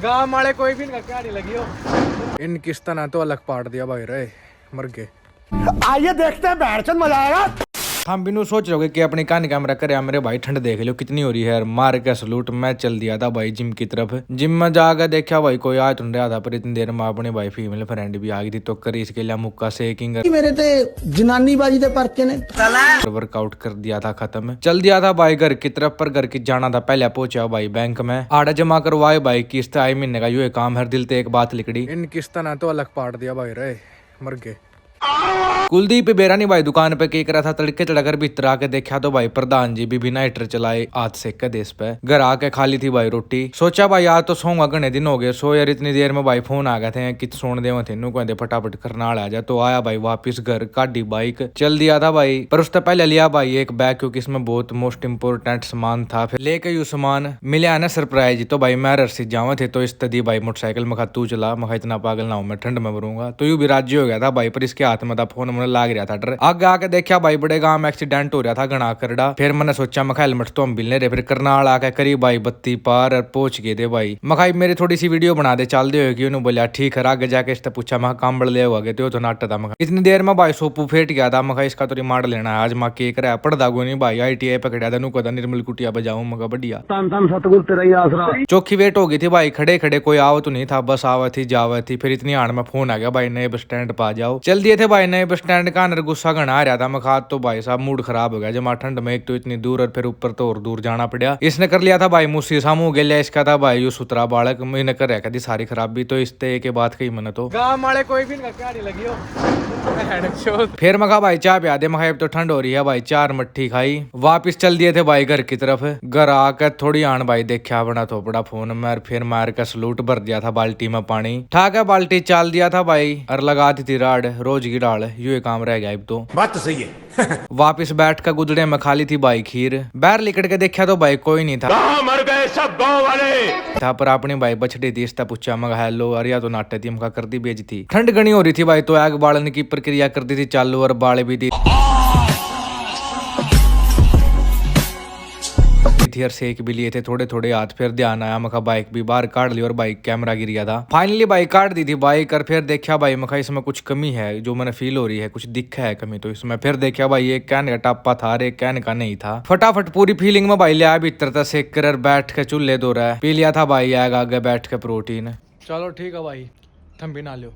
गाँव वाले कोई भी इनका क्या नहीं लगी हो। इन किस्ता ना तो अलग पाट दिया भाई रहे मर गए। आइए देखते हैं बैठचंद मजा आएगा। हम बिनू सोच रहे कि अपनी कान कैमरा करे मेरे भाई ठंड देख लो कितनी हो रही है यार। मार के सलूट मैं चल दिया था भाई जिम की तरफ। जिम में जाकर देखा भाई कोई आ रहा था पर इतनी देर में अपने भाई फीमेल फ्रेंड भी आ गई थी तो करी इसके लिए मुक्का सेकिंग मेरे ते जनानी बाजी दे परचे ने वर्कआउट कर दिया था खत्म। चल दिया था भाई घर की तरफ पर घर की जाना था पहले पहुंचा भाई बैंक में आड़ा जमा करवाए भाई किस्त आई महीने का ये काम हर दिल ते एक बात लिखड़ी इन किस्ता ना तो अलग पाट दिया भाई रहे मर गए। कुलदीप बेरानी भाई दुकान पे केक रहा था तड़के चढ़ाकर भीतर आके देखा तो भाई प्रधान जी भी बिना हीटर चलाए हाथ सेक के देश पे घर आके खाली थी भाई रोटी। सोचा भाई आज तो सोऊंगा घने दिन हो गए सो यार इतनी देर में भाई फोन आ गए थे कि सोने दे थे कहते फटाफट करनाल आ जा। तो आया भाई वापिस घर काटी बाइक चल दिया था भाई पर उससे पहले लिया भाई एक बैग क्योंकि इसमें बहुत मोस्ट इम्पोर्टेंट सामान था। फिर लेके यू सामान मिले ना सरप्राइज तो भाई मैं रस्सी जावा थे तो इस तदी भाई मोटरसाइकिल में तू चला मैं इतना पागल ना हूं मैं ठंड में मरूंगा तो यू भी राज्य हो गया था भाई पर इसके हाथ में था फोन मैंने लाग रहा था डर। आगे आके देखा भाई बड़े गांव में एक्सीडेंट हो रहा था घना करड़ा। फिर मैंने सोचा मैं हेलमेट तो हम मिलने रहे फिर करनाल आके करी भाई बत्ती पार और पहुंच गए थे भाई। मखाई मेरी थोड़ी सी वीडियो बना दे चल दे होगी उन्होंने बोला ठीक है। आगे जाके इससे पूछा मैं काम बड़ ले हुआ तो नाटा था मखा इतनी देर में भाई सोपू फेट गया था मखा इसका तो रिमांड लेना है आज माँ केक रहा पढ़दा गो नहीं भाई ITI पकड़ा था नुकदा निर्मल कुटिया बजाऊं मगा बढ़िया सतगुरु तेरा ही आसरा। चौकी वेट हो गई थी भाई खड़े खड़े कोई आओ तो नहीं था बस आवा थी जावा थी। फिर इतनी आड़ में फोन आ गया भाई नए बस स्टैंड पा जाओ। चल दिए थे भाई नए बस स्टैंड का अंदर गुस्सा घना आ रहा था मैं खाद तो भाई साहब मूड खराब हो गया जमा ठंड में एक तो इतनी दूर और फिर ऊपर तो और दूर जाना पड़ा। इसने कर लिया था भाई मुझसे सामू गया इसका था भाई यू सुतरा बालक मैंने कर रखा थी सारी खराबी तो इस के बात कही मैंने तो गाँव वाले कोई भी क्या नहीं लगी हो। फिर मखा भाई चाय पिया दे मखा तो ठंड हो रही है भाई चार मट्ठी खाई वापिस चल दिए थे भाई घर की तरफ। घर आकर थोड़ी आन भाई देखा बना थोपड़ा फोन में फिर मार का सलूट भर दिया था बाल्टी में पानी ठाक बाल्टी चाल दिया था भाई और लगा दी थी राड रोज की डाल यू काम रह गया अब तो बात तो सही है। वापिस बैठ कर गुदड़े में खाली थी भाई खीर बाहर लिकट के देखा तो भाई कोई नहीं था मर गए सब गाँव वाले था पर अपनी भाई बछड़ी थी इसका पूछा मगा हेलो अरिया तो नाटे थी मगा कर दी बेच थी। ठंड घनी हो रही थी भाई तो आग बाड़ने की प्रक्रिया कर दी थी चालू और बाल भी दी थी और सेक भी लिए थे थोड़े थोड़े हाथ। फिर ध्यान आया मखा बाइक भी बाहर काट ली और बाइक कैमरा गिर गया था। फाइनली बाइक काट दी थी बाइक और फिर देखा भाई मखा इसमें कुछ कमी है जो मैंने फील हो रही है कुछ दिखा है कमी तो इसमें फिर देखा भाई एक कैन का टापा था एक कैन का नहीं था। फटाफट पूरी फीलिंग में भाई लिया भीतर था सेक कर बैठ के चूल्हे दो रहा है पी लिया था भाई आगे बैठ के प्रोटीन। चलो ठीक है भाई थम भी ना लो।